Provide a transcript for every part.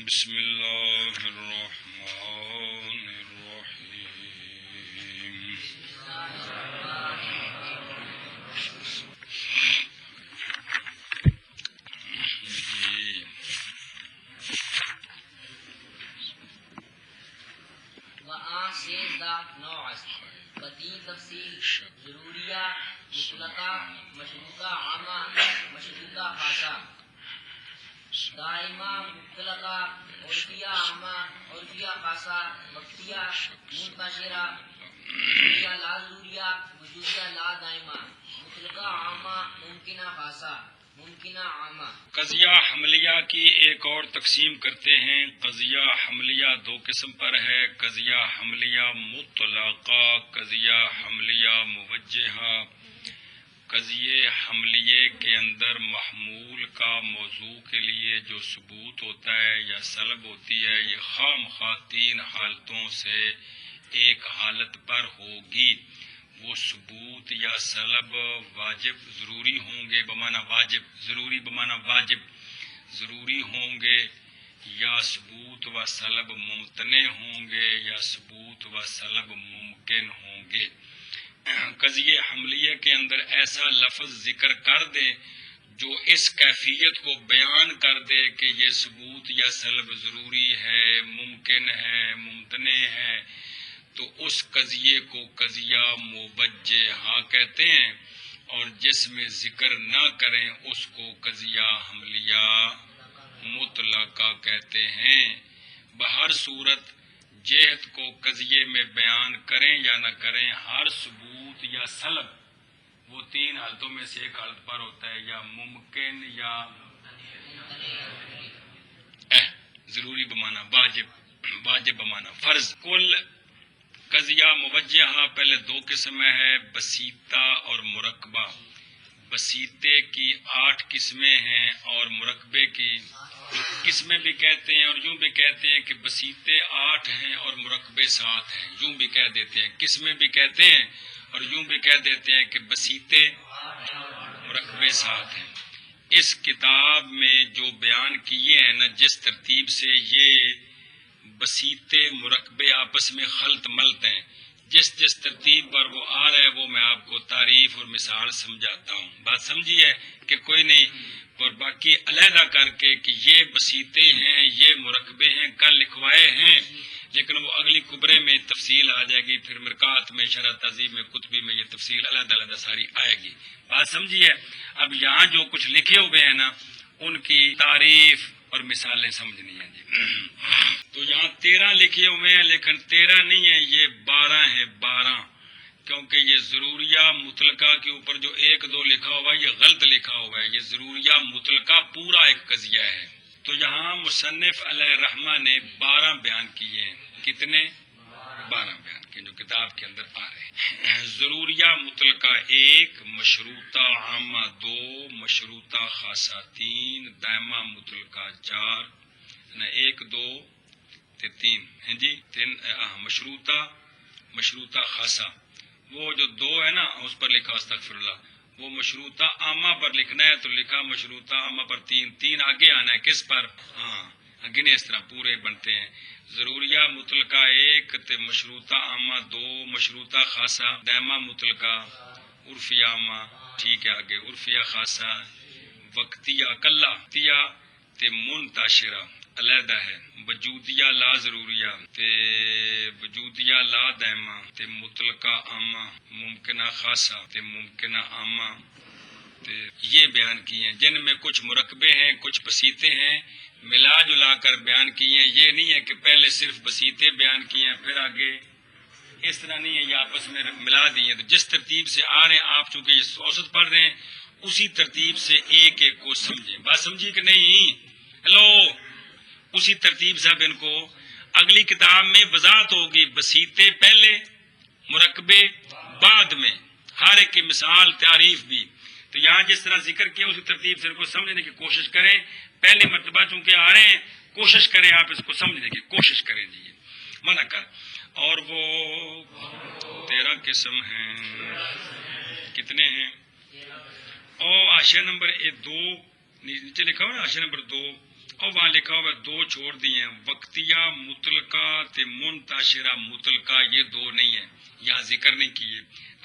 بسم اللہ الرحمن الرحیم وآن سے ذات نوع است بدین تفصیل ضروریہ مطلقہ مشروطہ عامہ مشروطہ خاصہ دائمہ مطلقہ عرفیہ عامہ عرفیہ خاصہ وقتیہ منتشرہ ضروریہ لا ضروریہ وجودیہ لا دائمہ مطلقہ عامہ ممکنہ خاصہ ممکنہ عامہ۔ قضیہ حملیہ کی ایک اور تقسیم کرتے ہیں۔ قضیہ حملیہ دو قسم پر ہے، قضیہ حملیہ مطلقہ، قضیہ حملیہ موجہہ۔ قضیہ حملیے کے اندر محمول کا موضوع کے لیے جو ثبوت ہوتا ہے یا سلب ہوتی ہے، یہ خام خواہ تین حالتوں سے ایک حالت پر ہوگی۔ وہ ثبوت یا سلب واجب ضروری ہوں گے بمعنی واجب، ضروری بمعنی واجب ضروری ہوں گے، یا ثبوت و سلب ممتنع ہوں گے، یا ثبوت و سلب ممکن ہوں گے۔ قضیہ حملیہ کے اندر ایسا لفظ ذکر کر دے جو اس کیفیت کو بیان کر دے کہ یہ ثبوت یا سلب ضروری ہے، ممکن ہے، ممتنع ہے، تو اس قضیے کو قضیہ موجہہ کہتے ہیں، اور جس میں ذکر نہ کریں اس کو قضیہ حملیہ مطلقہ کہتے ہیں۔ بہر صورت جہت کو قضیے میں بیان کریں یا نہ کریں، ہر ثبوت یا سلب وہ تین حالتوں میں سے ایک حالت پر ہوتا ہے، یا ممکن یا ضروری بمعنی واجب، واجب بمعنی فرض۔ کل قضیہ موجہہ پہلے دو قسم ہے، بسیطہ اور مرکبہ۔ بسیطے کی 8 قسمیں ہیں اور مرکبے کی قسمیں بھی کہتے ہیں، اور یوں بھی کہتے ہیں کہ بسیطے 8 ہیں اور مرکبے 7 ہیں، یوں بھی کہہ دیتے ہیں، قسمیں بھی کہتے ہیں اور یوں بھی کہہ دیتے ہیں کہ بسیطے مرکبے 7 ہیں۔ اس کتاب میں جو بیان کیے ہیں نا، جس ترتیب سے یہ بسیطے مرکبے آپس میں خلط ملت ہیں، جس ترتیب پر وہ آ رہے ہیں وہ میں آپ کو تعریف اور مثال سمجھاتا ہوں۔ بات سمجھی ہے کہ کوئی نہیں، اور باقی علیحدہ کر کے کہ یہ بسیطے ہیں، یہ مرکبے ہیں، کل لکھوائے ہیں، لیکن وہ اگلی کبرے میں تفصیل آ جائے گی، پھر مرکات میں، شرح تہذیب میں، کتبی میں یہ تفصیل علیحدہ ساری آئے گی۔ بات سمجھی ہے؟ اب یہاں جو کچھ لکھے ہوئے ہیں نا، ان کی تعریف اور مثالیں سمجھنی ہیں جی۔ تو یہاں 13 لکھے ہوئے ہیں، لیکن 13 نہیں ہے، یہ 12 ہیں، 12، کیونکہ یہ ضروریہ مطلقہ کے اوپر جو 1 2 لکھا ہوا ہے یہ غلط لکھا ہوا ہے، یہ ضروریہ مطلقہ پورا ایک قضیہ ہے۔ تو یہاں مصنف علیہ الرحمہ نے 12 بیان کیے ہیں۔ کتنے؟ 12 بیان کیے جو کتاب کے اندر آ رہے ہیں۔ ضروریہ مطلقہ 1، مشروطہ عامہ 2، مشروطہ خاصہ 3، دائمہ مطلقہ 4، 1 2 3 ہیں جی، مشروطہ خاصہ، وہ جو 2 ہے نا اس پر لکھا استغفر اللہ، وہ مشروطہ عامہ پر لکھنا ہے تو لکھا مشروطہ عامہ پر 3 آگے آنا ہے، کس پر؟ ہاں گنے، اس طرح پورے بنتے ہیں۔ ضروریہ مطلقہ 1 تے مشروطہ عامہ 2، مشروطہ خاصہ، دائمہ مطلقہ، عرفیہ عامہ، ٹھیک ہے آگے، عرفیہ خاصہ، وقتیہ کلہ تے منتشرہ علیحدہ ہے، وجودیہ لا ضروریہ تے وجودیہ لا دائمہ تے مطلقہ عامہ، ممکنہ خاصہ تے ممکنہ عامہ، تے یہ بیان کیے ہیں، جن میں کچھ مرکبے ہیں، کچھ بسیطے ہیں، ملا جلا کر بیان کیے ہیں۔ یہ نہیں ہے کہ پہلے صرف بسیطے بیان کیے ہیں پھر آگے، اس طرح نہیں ہے، یہ آپس میں ملا دیے۔ تو جس ترتیب سے آ رہے ہیں آپ، چونکہ یہ اوسط پڑھ رہے ہیں، اسی ترتیب سے ایک ایک کو سمجھیں۔ بات سمجھی کہ نہیں؟ ہیلو، اسی ترتیب سے اب ان کو اگلی کتاب میں وضاحت ہوگی، بسیطے پہلے، مرکبے بعد میں، ہر ایک کی مثال تعریف بھی۔ تو یہاں جس طرح ذکر کیا اسی ترتیب سے ان کو سمجھنے کی کوشش کریں۔ پہلی مرتبہ چونکہ آ رہے ہیں، کوشش کریں آپ اس کو سمجھنے کی کوشش کریں جی، منع کر۔ اور وہ 13 قسم ہیں، کتنے ہیں؟ اور حاشیہ نمبر 2 نیچے لکھا ہوا ہے، حاشیہ نمبر 2 اور وہاں لکھا ہوا ہے دو چھوڑ دیے ہیں، وقتیہ مطلقہ تے منتشرہ مطلقہ، یہ دو نہیں ہیں، یہاں ذکر نہیں کیے۔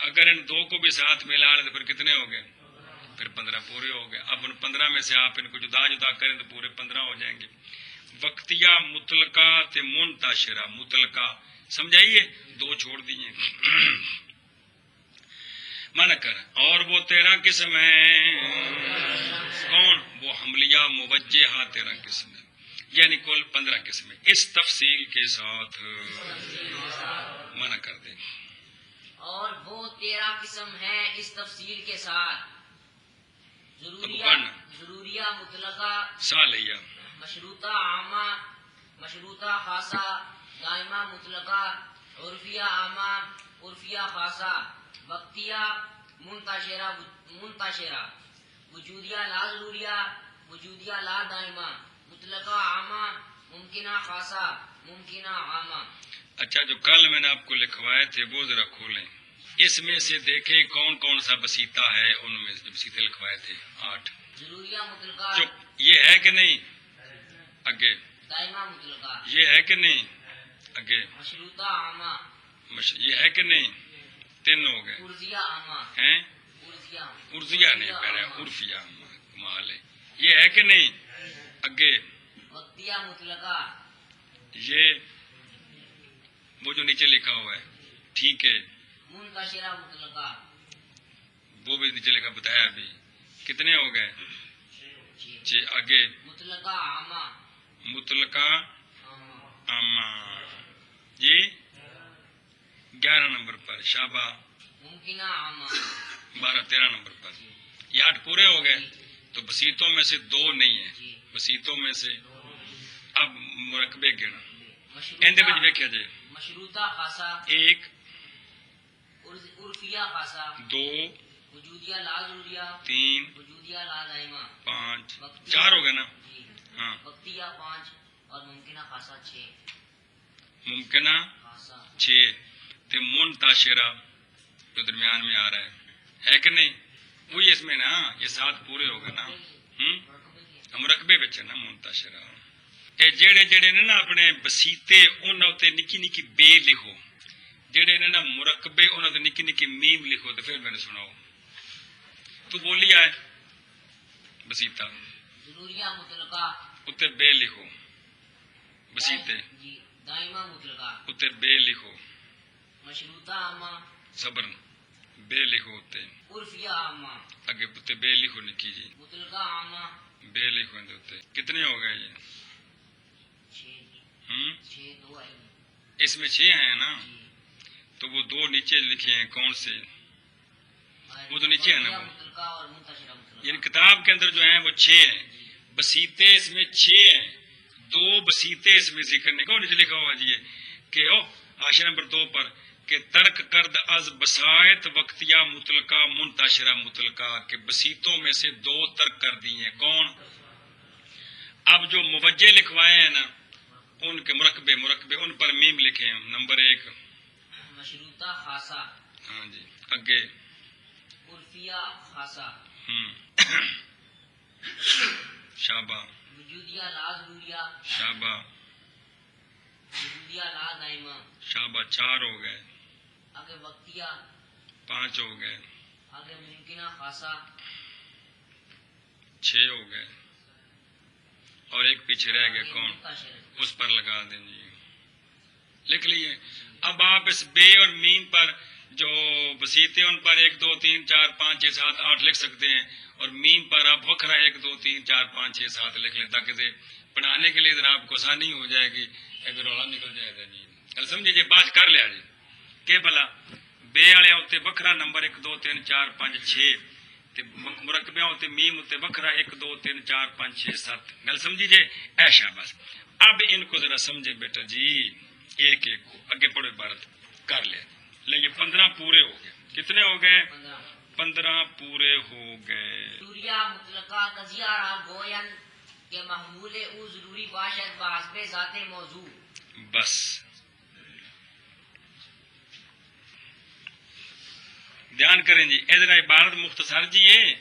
اگر ان دو کو بھی ساتھ ملا لیں تو پھر کتنے ہو گئے؟ پھر 15 پورے ہو گئے۔ اب ان 15 میں سے آپ ان کو جدا جدا کریں تو پورے 15 ہو جائیں گے۔ وقتیہ مطلقہ تے منتشرہ مطلقہ، سمجھائیے، دو چھوڑ دیے ہیں۔ من کر اور وہ 13 قسم ہیں، کون؟ وہ حملیہ موجہہ 13 قسم ہیں، یعنی کل 15 قسم ہیں، اس تفصیل کے ساتھ منع کر دیں۔ اور وہ 13 قسم ہیں اس تفصیل کے ساتھ، ضروریہ مطلقہ، صالحیہ، مشروطہ عامہ، مشروطہ خاصہ، دائمہ مطلقہ، عرفیہ عامہ، عرفیہ خاصہ، وقتیہ منتشرہ، وجودیہ لا ضروریہ، وجودیہ لا دائمہ، مطلقہ عامہ، ممکنہ خاصہ، ممکنہ عامہ۔ اچھا، جو کل میں نے آپ کو لکھوائے تھے وہ ذرا کھولیں، اس میں سے دیکھیں کون کون سا بسیطہ ہے، ان میں جو بسیطے لکھوائے تھے 8۔ ضروریہ مطلقہ، جو یہ ہے کہ نہیں؟ آگے دائمہ مطلقہ، یہ ہے کہ نہیں؟ آگے مشروطہ عامہ، یہ ہے کہ نہیں؟ 3 ہو گئے عرضیہ عامہ، ہیں، عرضیہ نہیں کہہ رہے، عرفیہ کمال ہے، یہ ہے کہ نہیں؟ آگے وقتیہ مطلقہ، یہ وہ جو نیچے لکھا ہوا ہے، ٹھیک ہے، منتشرہ مطلقہ، وہ بھی نیچے لکھا بتایا ابھی، کتنے ہو گئے؟ 6۔ آگے مطلقہ عامہ، مطلقہ عامہ، یہ 11 نمبر پر، شابہ، ممکنہ عامہ، 13 نمبر پر، یہ 8 پورے ہو گئے، تو بسیطوں میں سے 2 نہیں ہیں، بسیطوں میں سے اب مرکبے گن، اندے وچ ویکھیا جائے، مشروطہ خاصہ، 1 عرفیہ خاصہ، 2 وجودیہ لا ضروریہ، 3 وجودیہ لا دائمہ، 5 4 ہو گئے نا؟ جی، ہاں، وقتیہ 5 اور ممکنہ خاصہ 6، ممکنہ خاصہ 6 تے منتشرہ جو درمیان میں آ رہا ہے کہ نہیں؟ وہی اس میں نا، یہ 7 پورے ہو گئے نا، مرکبے بچ ہے نا منتشرہ۔ اے جڑے نے نا اپنے بسیطے انہاں تے نکی نکی بے لکھو، جڑے نے نا مرکبے انہاں تے نکی نکی میم لکھو، تو پھر میں نے سناؤ، تو بولی آئے بسیطہ، ضروریہ مطلقہ، اتنے بے لکھو، بسیطے جی، دائمہ مطلقہ، اتنے بے لکھو، مشروطہ عامہ، صبر بے لکھو، اتنے عرفیہ عامہ، اگے اتنے بے لکھو نکی جی، مطلقہ عامہ، بے لکھو اندے اتنے، کتنے ہو گئے یہ؟ 6 2 آئی، اس میں 6 ہیں نا، تو وہ 2 نیچے لکھے ہیں، کون سے؟ وہ تو نیچے ہے نا، وہ مطلقہ اور منتشرہ مطلقہ، یعنی کتاب کے اندر جو ہیں وہ 6 ہیں، بسیطے اس میں 6 ہیں، 2 بسیطے اس میں ذکر نہیں، کون نیچے لکھا ہوا جی کہ حاشیہ نمبر 2 پر کہ ترک کرد از بسائط وقتیہ مطلقہ منتشرہ مطلقہ، کہ بسیطوں میں سے 2 ترک کر دی ہیں، کون؟ اب جو موجہ لکھوائے ہیں نا، ان کے مرکبے ان پر میم لکھے ہیں، نمبر 1 مشروطہ خاصہ، ہاں جی، اگے عرفیہ خاصہ، شابہ، وجودیہ لا ضروریہ، شابہ، وجودیہ لا دائمہ، شابہ، 4 ہو گئے، آگے وقتیہ، 5 ہو گئے، آگے ممکنہ خاصہ، 6 ہو گئے، اور ایک پیچھے رہ گئے، کون؟ منتشرہ، اس پر لگا دیں جی، لکھ لیے۔ اب آپ اس بے اور میم پر جو بسیطے ان پر 1 2 3 4 5 6 7 8 لکھ سکتے ہیں، اور میم پر آپ وکھرا 1 2 3 4 5 6 7 لکھ لیں، تاکہ سے پڑھانے کے لیے ذرا آپ کو آسانی ہو جائے گی، ایک رولا نکل جائے گا جی۔ کل سمجھے جی، بات کر لیا جی کہ بھلا بے والے ہوتے وکھرا نمبر 1 2 3 4 5 6 تے مرکبے ہوتے میم ہوتے وکھرا 1 2 3 4 5 6 7، گل سمجھی جی؟ ایشا بس اب ان کو ذرا سمجھے بیٹا جی، ایک ایک کو اگے پڑھو، عبارت کر لیا، لیکن 15 پورے ہو گئے، کتنے ہو گئے؟ 15 پورے ہو گئے۔ ضروریہ مطلقہ قضیہ را گوین کہ محمول او ضروری باشد بحسب ذات موضوع، بس دھیان کریں جی، ادھر عبارت مختصر جی ہے،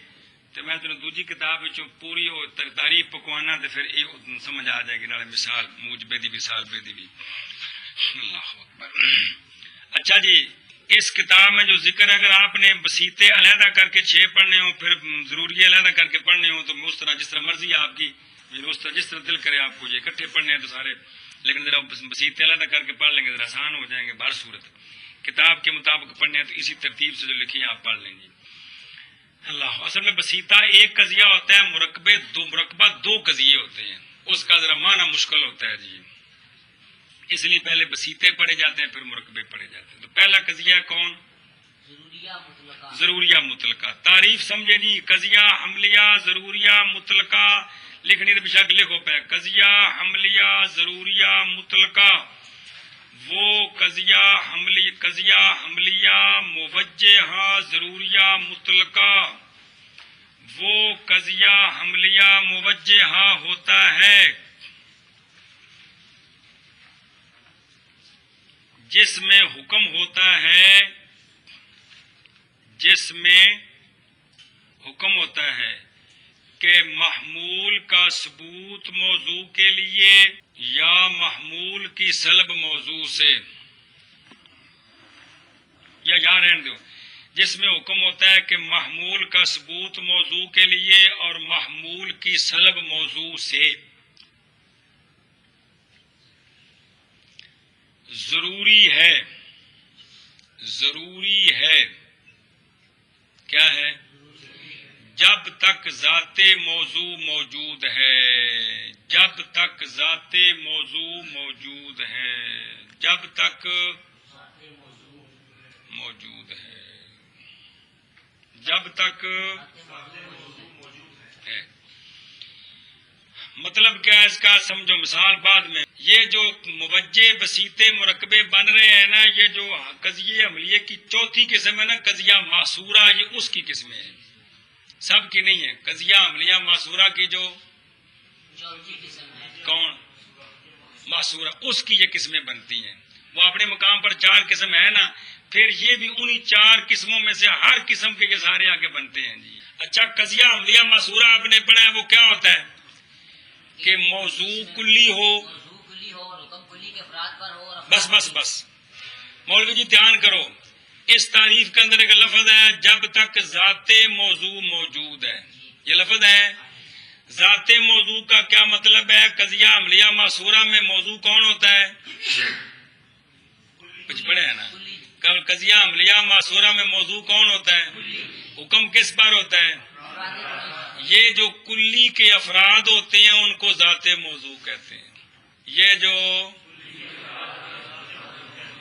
تو میں تمہیں دوجی کتاب وچوں پوری تعریف پکوانا تو پھر یہ سمجھ آ جائے گی نالے مثال موجبے دی مثال بے دی بھی. اللہ اکبر. اچھا جی اس کتاب میں جو ذکر ہے اگر آپ نے بسیطے علیحدہ کر کے 6 پڑھنے ہوں پھر ضروری علیحدہ کر کے پڑھنے ہوں تو اس طرح جس طرح مرضی آپ کی اس طرح جس طرح دل کرے آپ کو یہ اکٹھے پڑھنے ہیں تو سارے لیکن ذرا بسیطے علیحدہ کر کے پڑھ لیں گے ذرا آسان ہو جائیں گے. بہر صورت کتاب کے مطابق پڑھنے ہیں تو اسی ترتیب سے جو لکھی ہے آپ پڑھ لیں گے. اللہ اصل میں بسیطہ ایک قضیہ ہوتا ہے مرکبہ 2 قضیے ہوتے ہیں اس کا ذرا معنی مشکل ہوتا ہے جی اس لیے پہلے بسیطے پڑھے جاتے ہیں پھر مرکبے پڑھے جاتے ہیں. تو پہلا قضیہ کون؟ ضروریہ مطلقہ. تعریف سمجھے جی قضیہ حملیہ ضروریہ مطلقہ لکھنی تو بشک لکھو پہ قضیہ حملیہ ضروریہ مطلقہ وہ قضیہ حملیہ موجہہ ضروریہ مطلقہ وہ قضیہ حملیہ موجہہ ہوتا ہے جس میں حکم ہوتا ہے کہ محمول کا ثبوت موضوع کے لیے یا محمول کی سلب موضوع سے یا یہاں رہنے دو جس میں حکم ہوتا ہے کہ محمول کا ثبوت موضوع کے لیے اور محمول کی سلب موضوع سے ضروری ہے کیا ہے جب تک ذات موضوع موجود ہے جب تک ہے مطلب کیا ہے اس کا سمجھو مثال بعد میں یہ جو موجہ بسیطے مرکبے بن رہے ہیں نا یہ جو قضیہ عملیہ کی چوتھی قسم ہے نا قضیہ معصورہ یہ اس کی قسمیں ہیں سب کی نہیں ہے. قضیہ عملیہ معصورہ کی جو کون معصورہ اس کی یہ قسمیں بنتی ہیں وہ اپنے مقام پر 4 قسم ہے نا پھر یہ بھی انہی 4 قسموں میں سے ہر قسم کے یہ سارے آگے بنتے ہیں جی. اچھا قضیہ عملیہ معصورہ آپ نے پڑھا ہے وہ کیا ہوتا ہے کہ موضوع کلی ہو بس مولوی جی دھیان کرو اس تعریف کے اندر ایک لفظ ہے جب تک ذات موضوع موجود ہے یہ لفظ ہے ذات موضوع کا کیا مطلب ہے قضیہ عملیہ معصورہ میں موضوع کون ہوتا ہے کچھ پڑھے ہیں نا قضیہ عملیہ معصورہ میں موضوع کون ہوتا ہے حکم کس پر ہوتا ہے یہ جو کلی کے افراد ہوتے ہیں ان کو ذات موضوع کہتے ہیں یہ جو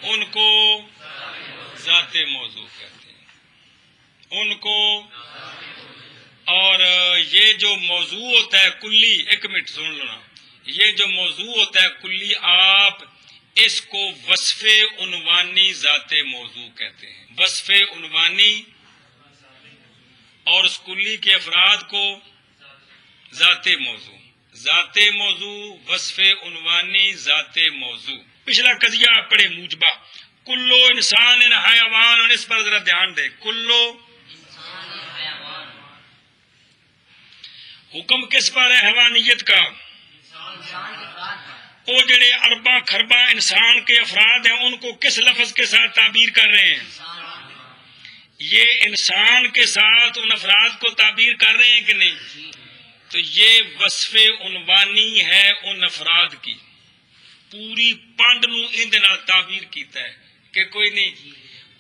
ان کو ذات موضوع کہتے ہیں ان کو اور یہ جو موضوع ہوتا ہے کلی ایک منٹ سن لو نا یہ جو موضوع ہوتا ہے کلی آپ اس کو وصف عنوانی ذات موضوع کہتے ہیں وصف عنوانی اور اس کلی کے افراد کو ذات موضوع وصف عنوانی ذات موضوع. پچھلا قضیہ آپ پڑھے موجبہ کلو انسان حیوان اور اس پر ذرا دھیان دے کلو حکم کس پر ہے حیوانیت کا وہ جڑے اربا خربا انسان کے افراد ہیں ان کو کس لفظ کے ساتھ تعبیر کر رہے ہیں یہ انسان کے ساتھ ان افراد کو تعبیر کر رہے ہیں کہ نہیں تو یہ وصف عنوانی ہے ان افراد کی پوری پانڈ نو اندے نال تعبیر کیتا ہے کہ کوئی نہیں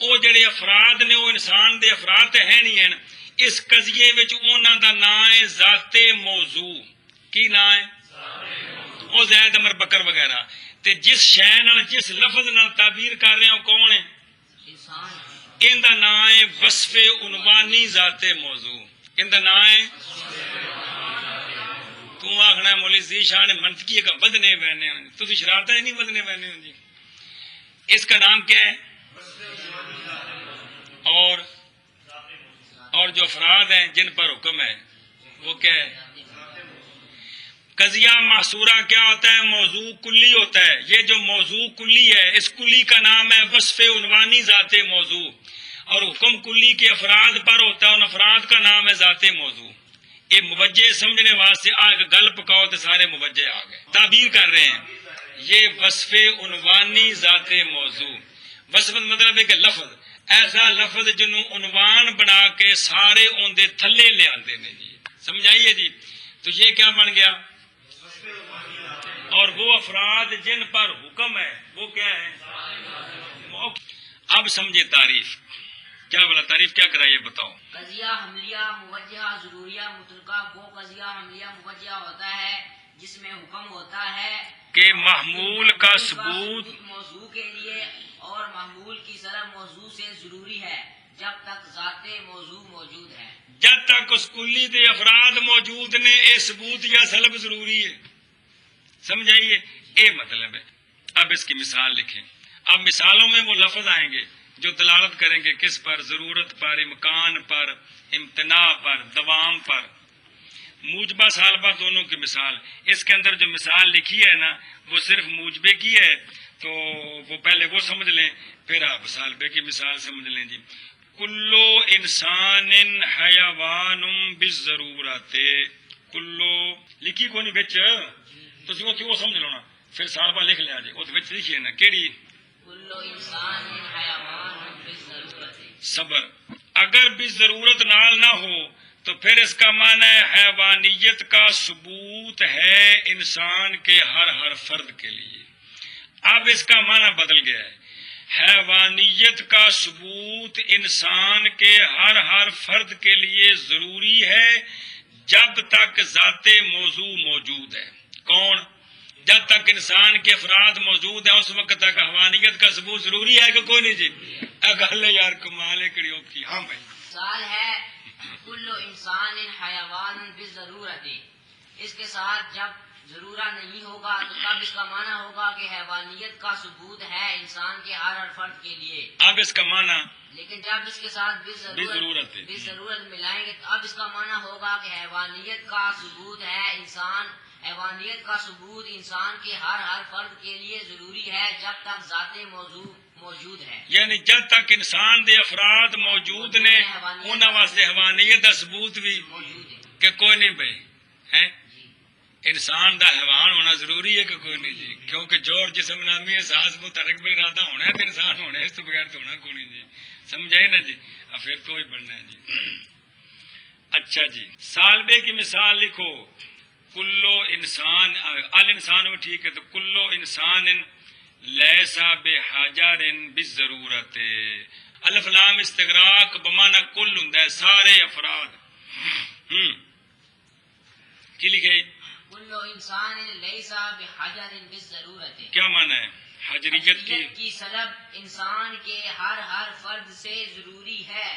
وہ جڑے افراد نے وہ انسان دے افراد ہے نہیں ہیں اس قضیے وچ انہاں دا نام ہے ذات موضوع کی نام ہے وہ زید امر بکر وغیرہ تے جس شے نال جس لفظ نال تعبیر کر رہے ہو کون ہے ان دا نام ہے وصف عنوانی ذات موضوع ان دا نام ہے تو آخنا مولی زی شاہ نے منطقی کا بدنے بہنے ہوں تو شرارتیں نہیں بدنے بہنے ہوں جی اس کا نام کیا ہے اور جو افراد ہیں جن پر حکم ہے وہ کیا ہے قضیہ معصورہ کیا ہوتا ہے موضوع کلی ہوتا ہے یہ جو موضوع کلی ہے اس کلی کا نام ہے وصف عنوانی ذات موضوع اور حکم کلی کے افراد پر ہوتا ہے ان افراد کا نام ہے ذات موضوع یہ موجہ سمجھنے واسطے آگ گل پکاؤ تو سارے موجہ آ گئے. تعبیر کر رہے ہیں یہ وصف عنوانی ذات موضوع. وصف مطلب ہے کہ لفظ ایسا لفظ جنوں عنوان بنا کے سارے اون دے تھلے لے آندے نے جی. سمجھائیے جی. تو یہ کیا بن گیا؟ اور وہ افراد جن پر حکم ہے وہ کیا ہے؟ اب سمجھے تعریف کیا بولا. تعریف کیا کرا یہ بتاؤ. قضیہ حملیہ موجہ ضروریہ مطلقہ. وہ قضیہ حملیہ موجہ ہوتا ہے جس میں حکم ہوتا ہے کہ محمول کا ثبوت موضوع کے لیے اور محمول کی ضرب موضوع سے ضروری ہے جب تک ذات موضوع موجود ہے. جب تک اس کلی دے افراد موجود نے اے ثبوت یا سلب ضروری ہے. سمجھائیے اے مطلب ہے. اب اس کی مثال لکھیں. اب مثالوں میں وہ لفظ آئیں گے جو دلالت کریں گے کس پر؟ ضرورت پر، امکان پر، امتناع پر، دوام پر. موجبہ سالبہ دونوں کی مثال. اس کے اندر جو مثال لکھی ہے نا وہ صرف موجبے کی ہے تو وہ پہلے وہ سمجھ لیں پھر آپ سالبے کی مثال سمجھ لیں جی. کلو انسان حیوان بالضرورت. کلو لکھی کو نہیں بچ تو وہ سمجھ لو نا پھر سالبہ لکھ لیا جی. وہ تو بچ لکھی ہے نا کیڑی؟ کلو انسان حیوان بالضرورت. صبر. اگر بھی ضرورت نال نہ ہو تو پھر اس کا معنی ہے حیوانیت کا ثبوت ہے انسان کے ہر فرد کے لیے. اب اس کا معنی بدل گیا ہے. حیوانیت کا ثبوت انسان کے ہر فرد کے لیے ضروری ہے جب تک ذات موضوع موجود ہے. کون؟ جب تک انسان کے افراد موجود ہیں اس وقت تک حیوانیت کا ثبوت ضروری ہے کہ کوئی نہیں جی. اگل یار کمال ہے کڑی اوکی. ہاں بھائی مثال ہے کلو انسان حیوان بالضرورت. اس کے ساتھ جب ضرورت نہیں ہوگا تو تب اس کا معنی ہوگا کہ حیوانیت کا ثبوت ہے انسان کے ہر فرد کے لیے. اب اس کا معنی لیکن جب اس کے ساتھ بالضرورت ملائیں گے تو اب اس کا معنی ہوگا کہ حیوانیت کا ثبوت ہے حیوانیت کا ثبوت انسان کے ہر فرد کے لیے ضروری ہے جب تک ذات موضوع موجود ہے. یعنی جب تک انسان دے افراد موجود نے انہاں واسطے حیوانیت دا ثبوت بھی موجود ہے کہ کوئی نہیں بھائی ہے. انسان دا حیوان ہونا ضروری ہے کہ کوئی نہیں جی. کیونکہ جوڑ جسم نامی احساس متحرک بالارادہ ہونا ہے تو انسان ہونا ہے. اس تو بغیر تو ہونا کوئی نہیں جی. سمجھائے نا جی. پھر تو ہی بننا ہے جی. اچھا جی. سالبے کی مثال لکھو. کلو انسان الانسان میں ٹھیک ہے تو کلو انسان لیسا بحجر بالضرورت. الف لام استغراق بمانا کل ہوندا ہے سارے افراد. کی لکھے؟ کلو انسان لیسا بحجر بالضرورت. کیا معنی ہے؟ حجریت کی سلب انسان کے ہر فرد سے ضروری ہے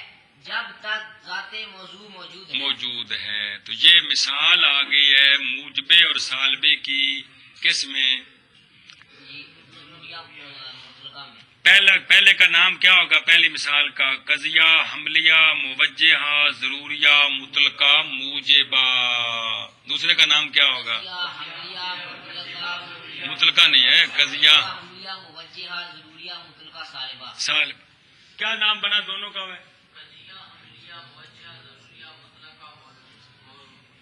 جب تک ذات موضوع موجود ہے. تو یہ مثال آ گئی ہے موجبے اور سالبے کی کس میں؟ پہلے کا نام کیا ہوگا پہلی مثال کا؟ قضیہ حملیہ موجہہ ضروریہ مطلقہ موجبہ. دوسرے کا نام کیا ہوگا؟ مطلقہ نہیں ہے قضیہ موجہہ ضروریہ مطلقہ سالبہ. سالب کیا نام بنا دونوں کا ہے؟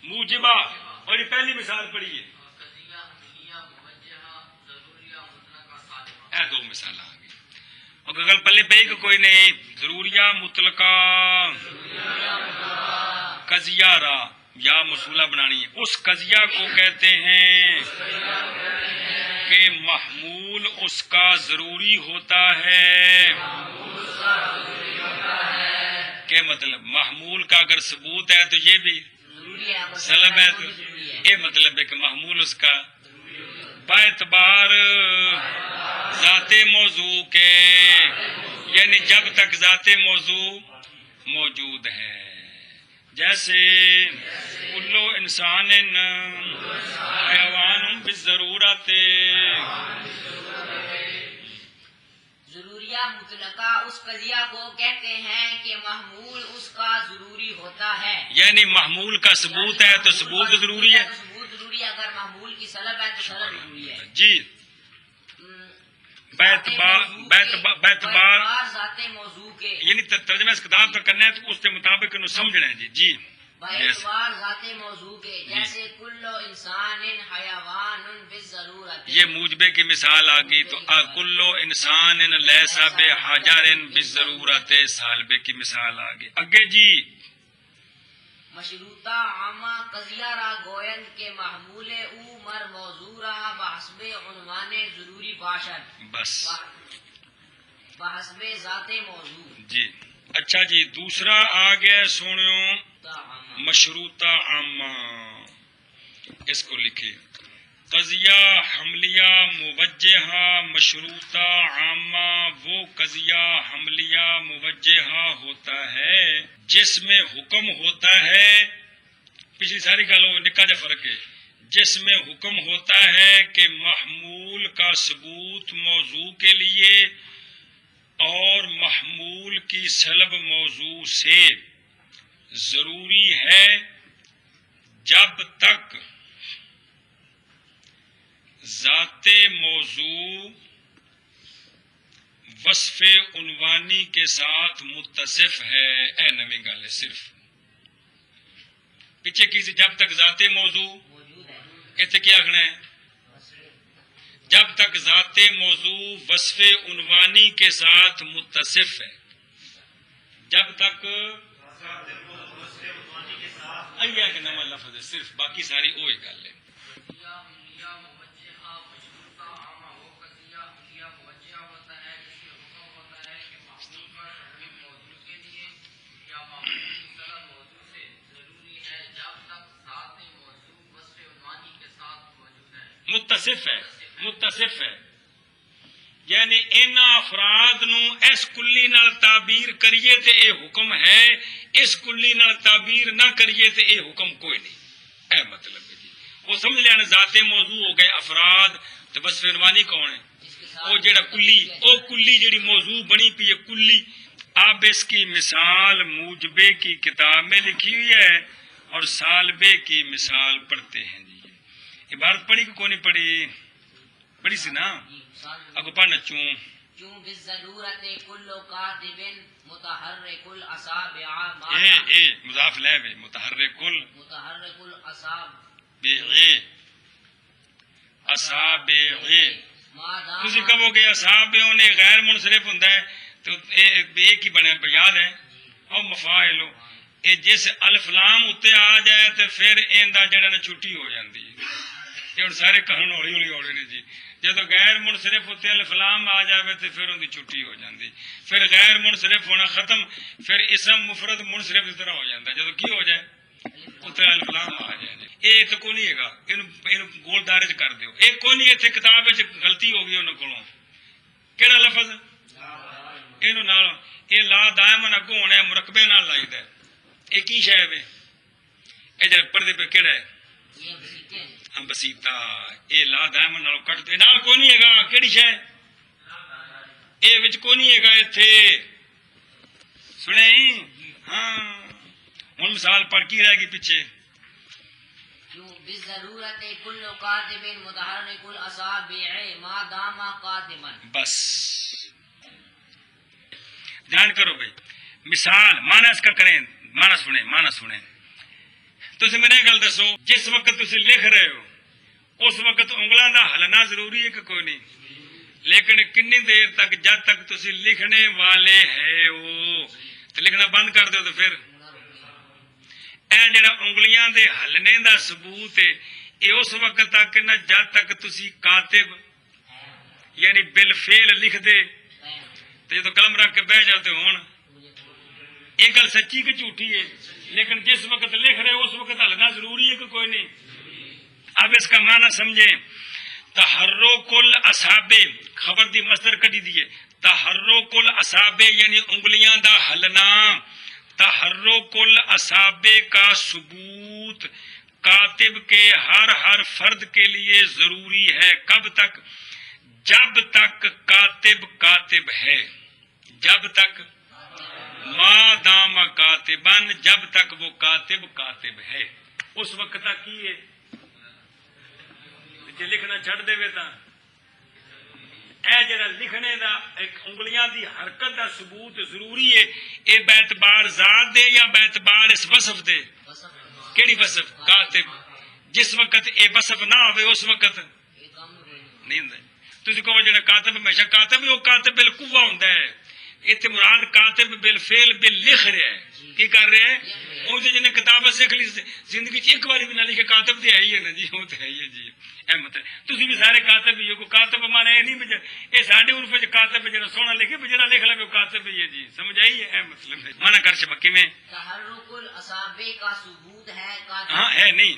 موجبہ. اور یہ پہلی مثال پڑھی ہے. اے دو مثال آ گئی. اور گگل پلے پہ کہ کوئی نہیں. ضروریہ مطلقہ قضیہ را یا موصولہ بنانی ہے. اس قضیہ کو کہتے ہیں کہ محمول اس کا ضروری ہوتا ہے. کہ مطلب محمول کا اگر ثبوت ہے تو یہ بھی سلب ہے. تو یہ مطلب ہے کہ محمول اس کا باعتبار ذات موضوع کے یعنی جب تک ذات موضوع موجود ہے. جیسے کلو انسان حیوان بالضرورت. ضروریہ مطلقہ اس قضیہ کو کہتے ہیں کہ محمول اس کا ضروری ہوتا ہے. یعنی محمول کا ثبوت ہے تو ثبوت ضروری ہے. ثبوت ضروری ہے. اگر محمول کی سلب ہے تو سلب ضروری ہے جی. بیتبار ذات موضوع کے یعنی ترجمہ اس کتاب کا کرنا ہے تو اس کے مطابق انہوں سمجھنا ہے جی. باعتبار ذات موضوع کے، جیسے کل انسان حیوان بالضرورت، یہ موجبے کی مثال آ گئی تو کلو انسان لیسا بحجر بالضرورت سالبے کی مثال آ گئی. اگے جی مشروطہ عامہ قضیہ را گویند کے محمول او مر موضوع را بحسب عنوان ضروری باشد، بس بحسب ذات موضوع. جی. اچھا جی دوسرا آ گیا سنو مشروطہ عامہ، اس کو لکھے قضیہ حملیہ موجہہ مشروطہ عامہ وہ قضیہ حملیہ موجہہ ہوتا ہے جس میں حکم ہوتا ہے، پچھلی ساری گالوں نکا جا فرق ہے، جس میں حکم ہوتا ہے کہ محمول کا ثبوت موضوع کے لیے اور محمول کی سلب موضوع سے ضروری ہے جب تک ذات موضوع وصف عنوانی کے ساتھ متصف ہے. اے نویں گل ہے صرف پیچھے کی سی جب تک ذات موضوع موجود ہے، اتنے کیا آخنا ہے، جب تک ذات موضوع وصف عنوانی کے ساتھ متصف ہے، جب تک ایک نواں لفظ ہے صرف، باقی ساری وہی گل ہے. متصف ہے، متصف ہے یعنی ان افراد نو اس کلی نال تعبیر کریے تے اے حکم ہے، اس کلی نال تعبیر نہ کریے تے اے حکم کوئی نہیں. اے مطلب ہے جی وہ سمجھ لینا ذات موضوع ہو گئے افراد تے وصف عنوانی کون ہے، وہ جڑا کلی جڑی موضوع بنی پی ہے کلی. اب اس کی مثال موجبے کی کتاب میں لکھی ہوئی ہے اور سالبے کی مثال پڑھتے ہیں. جی عبارت پڑھی کہ کون پڑھی؟ پڑھی سی نا، اگو پڑھنا چون بالضرورت کل کاتب متحرک الاصابع اے مضاف لے وے متحرک الاصابع تسی کہو گے اصابع نے غیر منصرف ہوندا ہے تو ایک ہی بنے یاد ہے او مفاعل اے جس الف لام اتے آ جائے تو پھر ایندا جڑا نا چھٹی ہو جاندی ہے. یہ ہوں سارے کہن ہولی ہولی ہو رہے نے جی. جب غیر منصرف ہوتے الف لام آ جائے تو پھر ان کی چھٹی ہو جاتی، پھر غیر منصرف ہونا ختم، پھر اسم مفرد منصرف اس طرح ہو جاتا ہے. جب کی ہو جائے اتنے الف لام آ جائے. یہ تو کو نہیں ہے گا، گول دائرے چ کر دیو. ایک کو نہیں اتنے کتاب غلطی ہو گئی انہوں کو، کہڑا لفظ یہ لا دائم اگوں ہونا ہے مرکبے نال لائی دا. یہ کی شے ہے یہ جب پڑھتے پہ کہڑا ہے بسیتا، یہ لا دائم نال کٹ دے نال کوئی نہیں ہے گا. کہڑی شے یہ وچ کوئی نہیں ہے گا اتنے سنے. ہاں ہوں مثال پڑھ کی رہ گئی پیچھے بالضرورت کل کاتب متحرک الاصابع ما دام قاتما. بس دھیان کرو بھائی مثال مانا اس کا کریں، مانا سنیں. تسی میں نے گل دسو جس وقت تسی لکھ رہے ہو اس وقت انگلاں دا ہلنا ضروری ہے کہ کوئی نہیں، لیکن کنی دیر تک جب تک تسی لکھنے والے ہے ہو تو لکھنا بند کر دو تو پھر اے جڑا انگلیاں دے ہلنے دا ثبوت ہے یہ اس وقت تک نہ جب تک تسی کاتب یعنی بالفعل لکھ دے تو یہ تو قلم رکھ کے بہ جاتے ہون. یہ گل سچی کہ جھوٹی ہے، لیکن جس وقت لکھ رہے اس وقت ہلنا ضروری ہے کہ کوئی نہیں. اب اس کا معنی سمجھیں. تحرک الاصابع خبر دی مصدر کڈی دیے، تحرک الاصابع یعنی انگلیاں دا ہلنا. تحرک الاصابع کا ثبوت کاتب کے ہر فرد کے لیے ضروری ہے. کب تک؟ جب تک کاتب ہے، جب تک ما دام کاتبن، جب تک وہ کاتب ہے اس وقت تک کی ہے. جی لکھنا چھڑ دے تا اے جڑا لکھنے دا ایک انگلیاں دی حرکت دا ثبوت ضروری ہے. اے بیعتبار ذات دے یا بیعتبار اس وصف دے؟ وصف کیڑی وصف کاتب جس وقت اے وصف نہ ہوئے اس وقت یہ کام نہیں ہوندا تسی کہو جڑا کاتب ہمیشہ کاتب وہ کاتب بالقوہ ہوندا ہے اتنے مراد کاتب بالفعل بال لکھ رہا ہے کی کر رہا ہے وہ جن نے کتاب سیکھ لی زندگی چ ایک بار بھی نہ لکھے کاتب تو ہے ہی ہے نا جی وہ تو ہے ہی ہے جی اے مطلب تسی بھی سارے کاتب ہی ہو کو کاتب مانے یہ نہیں بجے یہ ساڈے عرف وچ کاتب جڑا سونا لکھے جڑا لکھ لے وہ کاتب ہی ہے جی سمجھ آئی ہے اے مطلب ہے منع کر چبکی میں تحرک الاصابع کا ثبوت ہے کاتب ہاں ہے نہیں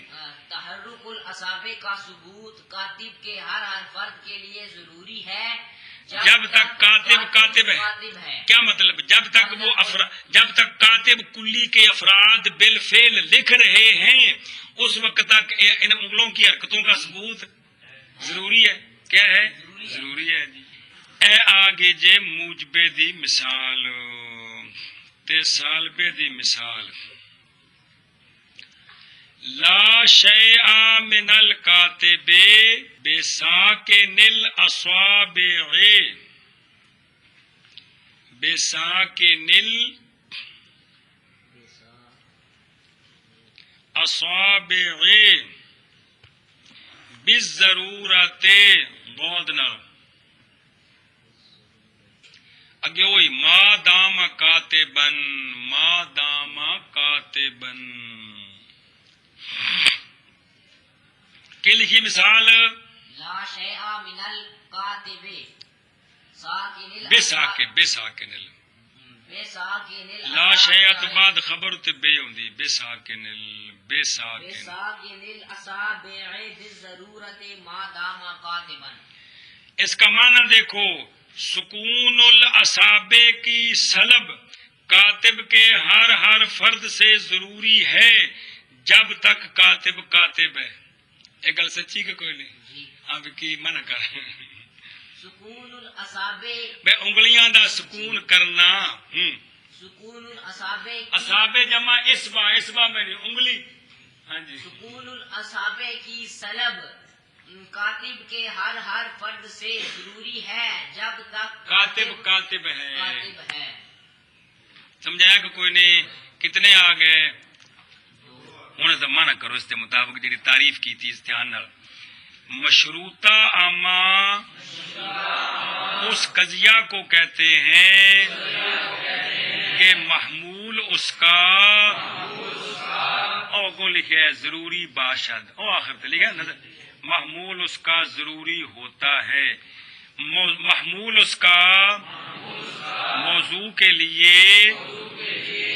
تحرک الاصابع کا ثبوت کاتب کے ہر فرد کے لیے ضروری ہے جب تک کاتب ہے کیا مطلب جب تک وہ جب تک کاتب کلی کے افراد بالفعل لکھ رہے ہیں اس وقت تک ان انگلوں کی حرکتوں کا ثبوت ضروری ہے کیا ہے ضروری ہے جی اے آگے جے موجبے دی مثال تے سالبے دی مثال لا شیء من الکاتب بساکن الاصابع بساکن الاصابع بالضرورت بعد نہ اگے ہوئی ما دام کاتبن ما دام کاتبن کی لکھی مثال لا شیء من الکاتب بے ساکن لا شیء تو بعد خبر تے بے ہوندی بے ساکن الاصابع بالضرورت ما دام کاتبا اس کا معنی دیکھو سکون الاصابع کی سلب کاتب کے ہر فرد سے ضروری ہے جب تک کاتب ہے ایک گل سچی کہ کوئی نہیں اب کی منع کر سکون الاصابع بے انگلیاں دا سکون کرنا سکون الاصابع اصابع جمع اسبا میں نہیں انگلی ہاں جی سکون الاصابع کی سلب کاتب کے ہر فرد سے ضروری ہے جب تک کاتب ہے سمجھایا کہ کوئی نہیں کتنے آ گئے ہوں تو منع کرو اس کے مطابق جی تعریف کی تھی اس دھیان مشروطہ عامہ اس قضیہ کو کہتے ہیں کہ محمول اس کا او کو لکھے ہے ضروری باشد او آخر تھے لکھا ہے محمول اس کا ضروری ہوتا ہے محمول اس کا موضوع کے لیے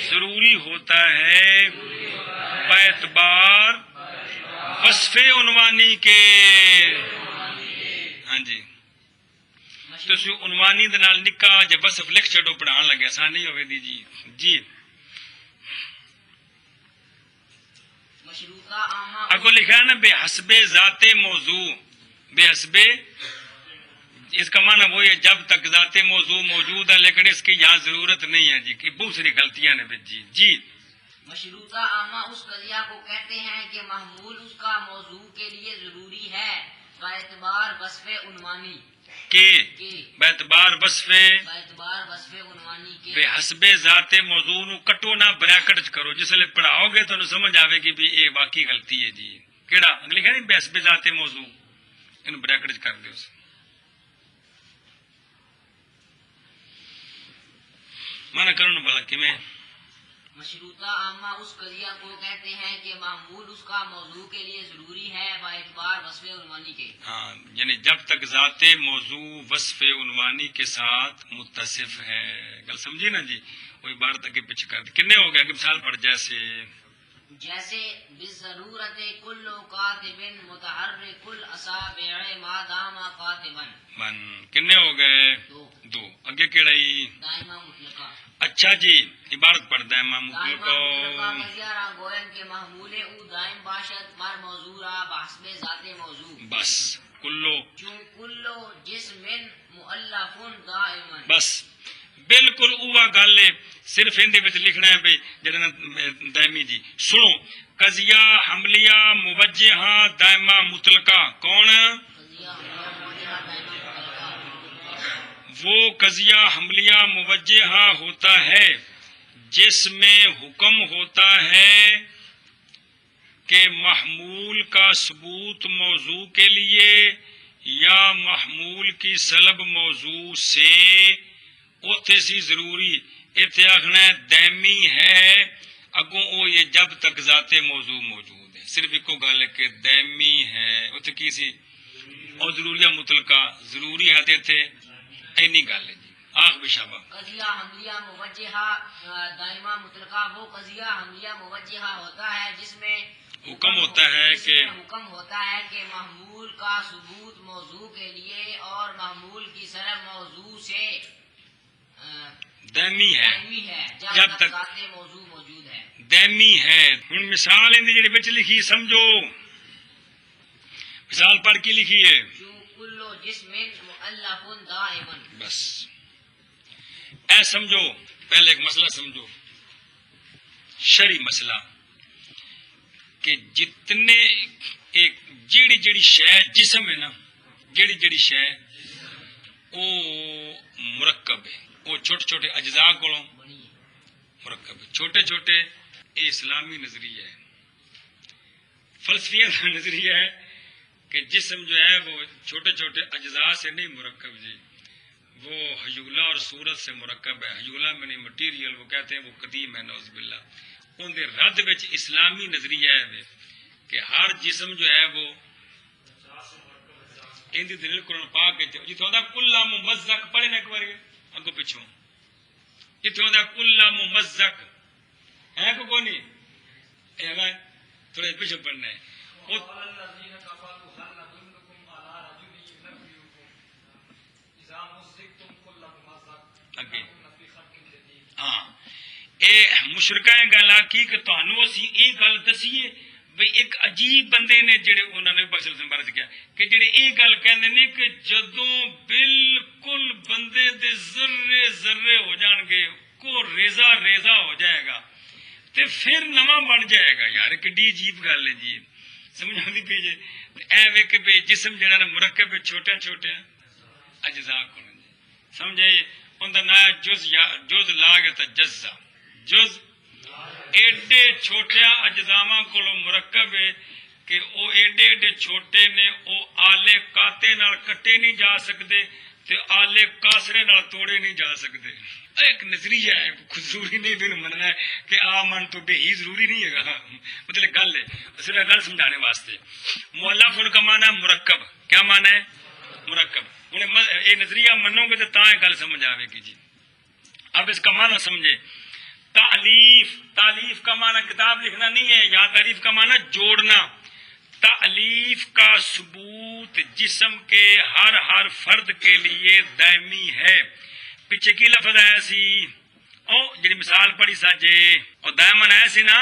ضروری ہوتا ہے باعتبار وصف عنوانی کے ہاں جی تسی عنوانی دے نال نکا جے وصف لکھ چھڈو پڑھان لگے آسانی ہوے دی جی جی اگو لکھا ہے نا بے حسب ذات موضوع بے حسب اس کا معنی وہی ہے جب تک ذات موضوع موجود ہے لیکن اس کی یہاں ضرورت نہیں ہے جی کہ بہت ساری غلطیاں نے جی مشروطہ عامہ اس قضیہ کو کہتے ہیں کہ محمول اس کا موضوع کے لیے ضروری ہے باعتبار وصف عنوانی کے باعتبار وصف عنوانی کے بے حسب ذات موضوع نو کٹو نہ بریکٹ کرو جس لئے پڑھاؤ گے تو سمجھ آوے گی بھی یہ واقعی غلطی ہے جی کیڑا لکھا نہیں بے حسب ذات موضوع ان بریکٹ کر دے اسے مانا کرنے والا کہ میں مشروطہ عامہ اس قضیہ کو کہتے ہیں کہ معمول اس کا موضوع کے لیے ضروری ہے باعتبار وصف عنوانی کے ہاں یعنی جب تک ذات موضوع وصف عنوانی کے ساتھ متصف ہے گل سمجھی نا جی وہ عبارت اگے پیچھے کر دی کتنے ہو گیا کہ مثال پڑھ جیسے بالضرورت کل کاتب متحرک الاصابع ما دام کاتبا کتنے ہو گئے دو اگے کیڑائی دائمہ مطلقہ اچھا جی عبارت پڑھ دائمہ مطلقہ مزیارہ گوئن کے محمول او دائم باشد مر موضوع را بحسب ذات موضوع بس کلو چون کلو جسم مؤلفن دائما بس بالکل اوہ گل ہے صرف اندے وچ لکھنا ہے بھئی جڑا دائمی جی سنو قضیہ حملیہ موجہہ دائمہ مطلقہ کون وہ قضیہ حملیہ موجہہ ہوتا ہے جس میں حکم ہوتا ہے کہ محمول کا ثبوت موضوع کے لیے یا محمول کی سلب موضوع سے اوتھے سی ضروری اتنے آخنا ہے دائمی ہے اگوں او یہ جب تک ذات موضوع موجود ہے صرف ایک گل ہے کہ دائمی ہے اتنے کی سی اور ضروریہ مطلقہ ضروری ہے تے اینی گل ہے جی آخ بشابہ قضیہ حملیہ موجہہ دائمہ مطلقہ وہ قضیہ حملیہ موجہہ ہوتا ہے جس میں حکم ہوتا ہے کہ حکم ہوتا ہے کہ محمول کا ثبوت موضوع کے لیے اور محمول کی سلب موضوع سے دائمی ہے جب تک ذات موضوع موجود ہے دائمی ہے ہن مثال اندی جڑی وچ لکھی سمجھو مثال پڑھ کے لکھی ہے کلو جسم مؤلف دائما بس اے سمجھو پہلے ایک مسئلہ سمجھو شرعی مسئلہ کہ جتنے ایک جیڑی جیڑی شے جسم ہے نا جیڑی جیڑی شے او مرکب ہے وہ چھوٹے چھوٹے اجزاء کو مرکب ہے چھوٹے چھوٹے یہ اسلامی نظریہ ہے فلسفیہ کا نظریہ ہے کہ جسم جو ہے وہ چھوٹے چھوٹے اجزاء سے نہیں مرکب جی وہ حیولہ اور صورت سے مرکب ہے حیولہ میں نہیں مٹیریل وہ کہتے ہیں وہ قدیم ہے نعوذ باللہ ان دے رد وچ اسلامی نظریہ ہے کہ ہر جسم جو ہے وہ ان دی دلیل قرآن پاک جتوں ہوندا کل ممزق پڑھے نا ایک بار اگوں پیچھوں جتوں ہوندا کل ممزق ہے کوئی نہیں اے تھوڑے پیچھے پڑھنا ہے ہاں اے مشرکہ گل آکی کہ تانوں اسی اے گل دسیے بھئی ایک عجیب بندے نے جڑے انہوں نے بخش سے برت کیا کہ جڑے اے گل کہندے نے کہ جدوں بالکل بندے دے ذرے ذرے ہو جان گے کو ریزہ ریزہ ہو جائے گا تے پھر نواں بن جائے گا یار کڈی عجیب گل ہے جی سمجھ آندی پئی جے اے وے کہ بے جسم جڑا نا مرکب ہے چھوٹے چھوٹے اجزاء کو سمجھے ان دا نام جز لا گیا جزا جز ایڈے چھوٹے اجزاواں کو مرکب ہے کہ وہ ایڈے ایڈے چھوٹے نے وہ آلے کاتے نال کٹے نہیں جا سکتے تے آلے کاسرے نال توڑے نہیں جا سکتے ایک نظریہ ہے ضروری نہیں بھی مننا ہے کہ آ من تو بے ہی ضروری نہیں ہے گا مطلب گل ہے صرف گل سمجھانے واسطے مؤلف کا معنی مرکب کیا معنی ہے مرکب یہ نظریہ منو گے تو گل سمجھ آئے گی جی اب اس کا معنی سمجھے تالیف کا معنی کتاب لکھنا نہیں ہے یا تعریف کا معنی جوڑنا تالیف کا ثبوت جسم کے ہر فرد کے لیے دائمی ہے پیچھے کی لفظ آیا سی او جی مثال پڑھی ساجے اور دائمن آیا سی نا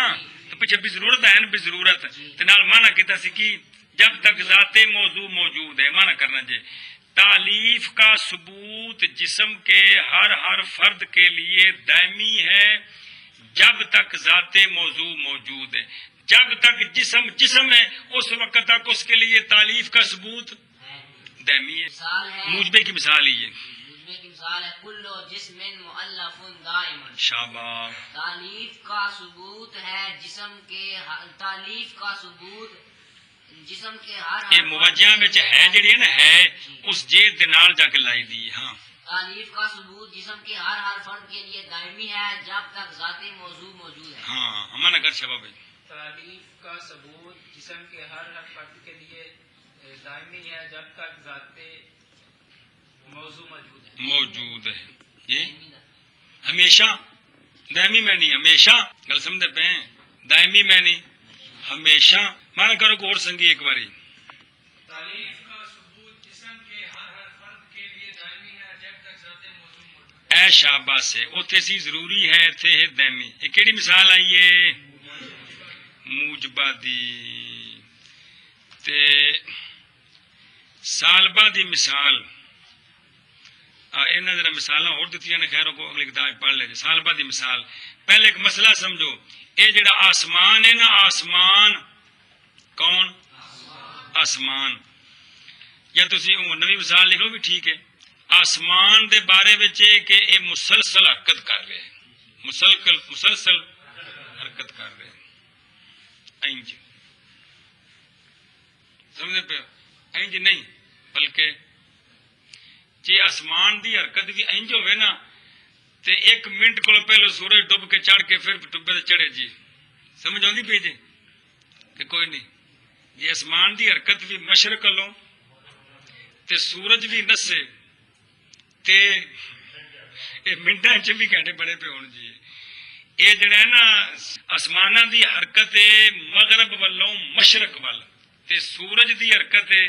تو پیچھے بھی ضرورت ہے نا بھی ضرورت معنی کیتا سی کی جب تک ذات موضوع موجود ہے معنی کرنا جی تالیف کا ثبوت جسم کے ہر فرد کے لیے دائمی ہے جب تک ذات موضوع موجود ہے جب تک جسم ہے اس وقت تک اس کے لیے تالیف کا ثبوت دائمی ہے موجبے کی مثال ہی ہے کل جسم مؤلف دائما شاباش تالیف کا ثبوت ہے جسم کے تالیف کا ثبوت جسم کے یہ موجیاں وچ ہے جڑی ہے نا ہے اس جیت دے نال جا کے لائی دی ہاں تالیف کا ثبوت جسم کے ہر فرد کے لیے دائمی ہے جب تک ذات موضوع موجود ہے ہاں ہمارا کر شباب بھائی تالیف کا ثبوت جسم کے ہر فرد کے لیے دائمی ہے جب تک ذات موضوع موجود ہے یہ ہمیشہ دائمی میں نہیں ہمیشہ گل سمجھتے پہ دائمی میں نہیں ہمیشہ مانا کرو کو اور سنگی ایک باری تالیف کا ثبوت جسم کے ہر فرد کے لیے دائمی ہے جب تک ذات موضوع موجود اے شاباش سے اوتھے سی ضروری ہے تے ہے دائمی یہ کیڑی مثال آئی ہے موجبہ دی تے سالبہ دی مثال انہاں ذرا مثالاں اور دتیاں نے خیروں کو اگلی کتاب پڑھ لے سالبہ دی مثال پہلے ایک مسئلہ سمجھو اے جڑا آسمان ہے نا آسمان کون آسمان یا تسی نوی مثال لکھو بھی ٹھیک ہے آسمان دے بارے وچ کہ اے مسلسل حرکت کر رہے مسلسل حرکت کر رہے انج سمجھے پہ انج نہیں، بلکہ جی آسمان دی حرکت بھی انج ہوئے نا تے 1 منٹ کو پہلے سورج ڈب کے چڑھ کے پھر ڈبے تے چڑھے جی، سمجھ آتی پی جی کہ کوئی نہیں جی آسمان دی حرکت بھی مشرق لو تے سورج بھی نسے تے منٹاں چ بھی گھنٹے بڑے پہ ہون جی. یہ جڑا ہے نا آسماناں دی حرکت ہے مغرب والوں مشرق وال تے سورج دی حرکت ہے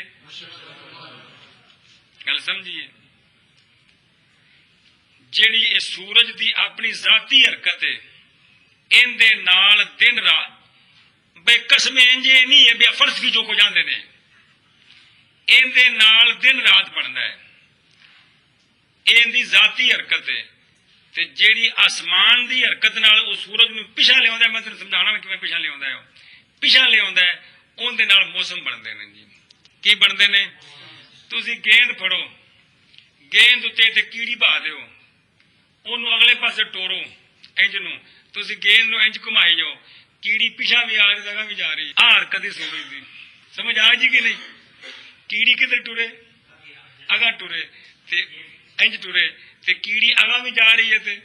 گل سمجھیے جیڑی یہ سورج دی اپنی ذاتی حرکت ہے ان دے نال دن رات بے قسم انج نہیں ہے بے فرض کی جو کو جاندے نے ان دے نال دن رات بندا ہے ان دی ذاتی حرکت ہے تے جیڑی آسمان دی حرکت نال او سورج نو پیچھے لے آندا ہے. میں تینوں سمجھانا کیویں پیچھے لے آندا ہے پیچھے لے آندا ہے اون دے نال موسم بنتے ہیں جی. کی بنتے ہیں تسی گیند پھڑو گیند اتنے تے کیڑی بہا دیو اونوں اگلے پاسے ٹورو انج نو تسی گیند نو انج گھمائی جاؤ کیڑی پیچھے بھی آ رہی جگہ بھی جا رہی آ حرکت ہی سورج دی. سمجھ آ جی کہ نہیں کیڑی کدھر ٹرے اگاں ٹرے تے انج ٹرے تے کیڑی اگاں بھی جا رہی ہے تے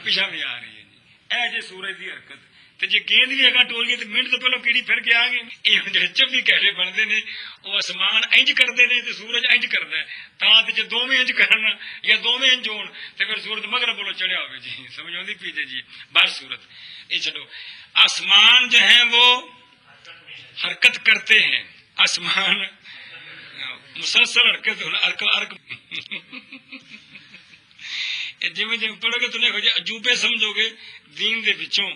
پیچھے بھی آ رہی ہے جی. اے جے سورج دی حرکت تے جے گیند بھی اگاں ٹور گئی تے منٹ تو پہلو کیڑی پھر کے آ گئی. یہ جڑے 24 گھنٹے بنتے ہیں وہ آسمان انج کرتے ہیں تے سورج انج کرتا ہے تاں تے جے دوویں انج کرن یا دوویں انج ہون تے پھر سورج مغرب والوں چڑھیا ہوئے جی. سمجھ آندی پیجے جی. بار صورت یہ چھڈو آسمان جو ہیں وہ حرکت کرتے ہیں آسمان مسلسل حرکت جی پڑھو گے تو عجوبے سمجھو گے دین دے وچوں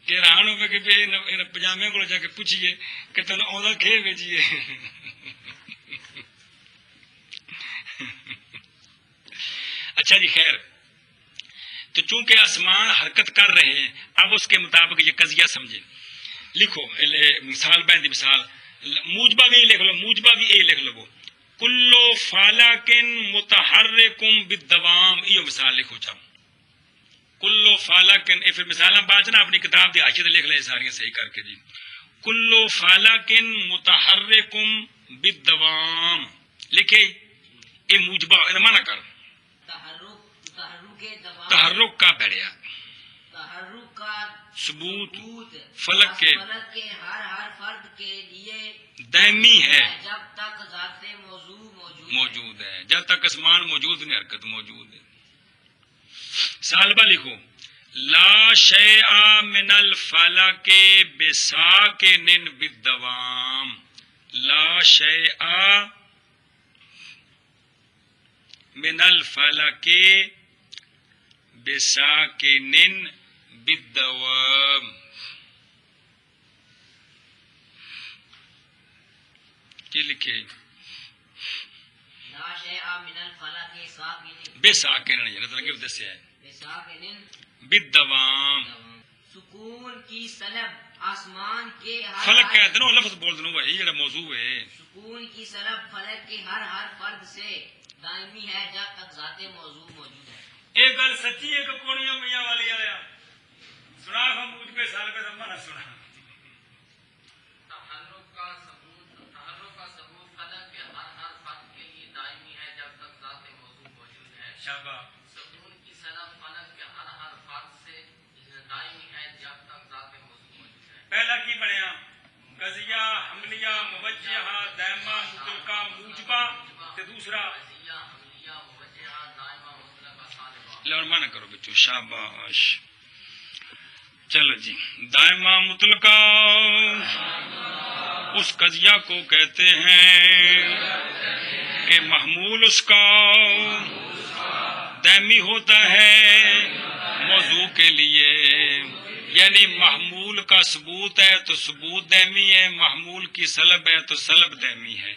کہ حیران ہوئے کہ پجامے کو جا کے پوچھیے کہ تین آدھا کھے بھیجیے. اچھا جی خیر تو چونکہ آسمان حرکت کر رہے ہیں اب اس کے مطابق یہ قضیہ سمجھے. لکھو مثال بہن مثال موجبہ بھی لکھ لو موجبہ بھی یہ لکھ لو کلو فالکن متحرکم بالدوام یہ مثال لکھو چاہو کلو فالکن یہ پھر مثال بعد نا اپنی کتاب دی حاشیے تے لکھ لے ساری صحیح کر کے جی. کلو فالکن متحرکم بالدوام لکھے یہ موجبہ مانا کر تحرک کا بڑھیا تحرک کا ثبوت فلک کے ہر فرد کے لیے دائمی ہے جب تک ذات موضوع موجود ہے جب تک آسمان موجود نہیں حرکت موجود ہے. سالبہ لکھو لا شیء من الفلک بساکن بالدوام لا شیء من الفلک بساکن بالدوام. کی لکھے لا شیء من الفلک ساکن بے ساکن یہ طرح کی دسیا ہے بالدوام سکون کی سلب آسمان کے فلک ہے دنوں لفظ بول دنوں بھائی یہ موضوع ہے سکون کی سلب فلک کے ہر فرد سے دائمی ہے جب تک ذات موضوع موجود ہے. ایک گل سچی ہے کہ کونیا میاں والی آیا سنا ہم مجھ پہ سال پہ رمبا نہ سنا تحرک کا ثبوت فلک کے ہر فرد کے لیے دائمی ہے جب تک ذات موضوع موجود ہے. شاباش. سکون کی سلب فلک کے ہر فرد سے دائمی ہے جب تک ذات موضوع موجود ہے. پہلا کی بنیا قضیہ حملیہ موجہہ دائمہ مطلقہ موجبہ تے دوسرا لڑما نہ کرو بچوں شاباش. چلو جی دائمہ مطلقہ اس قضیہ کو کہتے ہیں کہ محمول اس کا دائمی ہوتا ہے موضوع کے لیے یعنی محمول کا ثبوت ہے تو ثبوت دائمی ہے محمول کی سلب ہے تو سلب دائمی ہے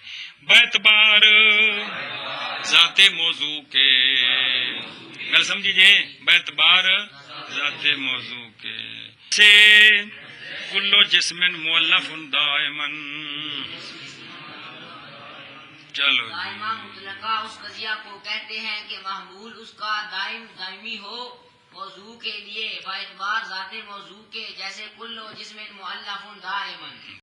باعتبار ذات موضوع کے. گل سمجھیے باعتبار ذات موضوع کے سے کلو جسم مؤلف دائمن. چلو دائمہ مطلقہ اس قضیہ کو کہتے ہیں کہ محمول اس کا دائمی ہو موضوع کے لیے باعتبار ذات موضوع کے جیسے کلو جسم مؤلف دائمن.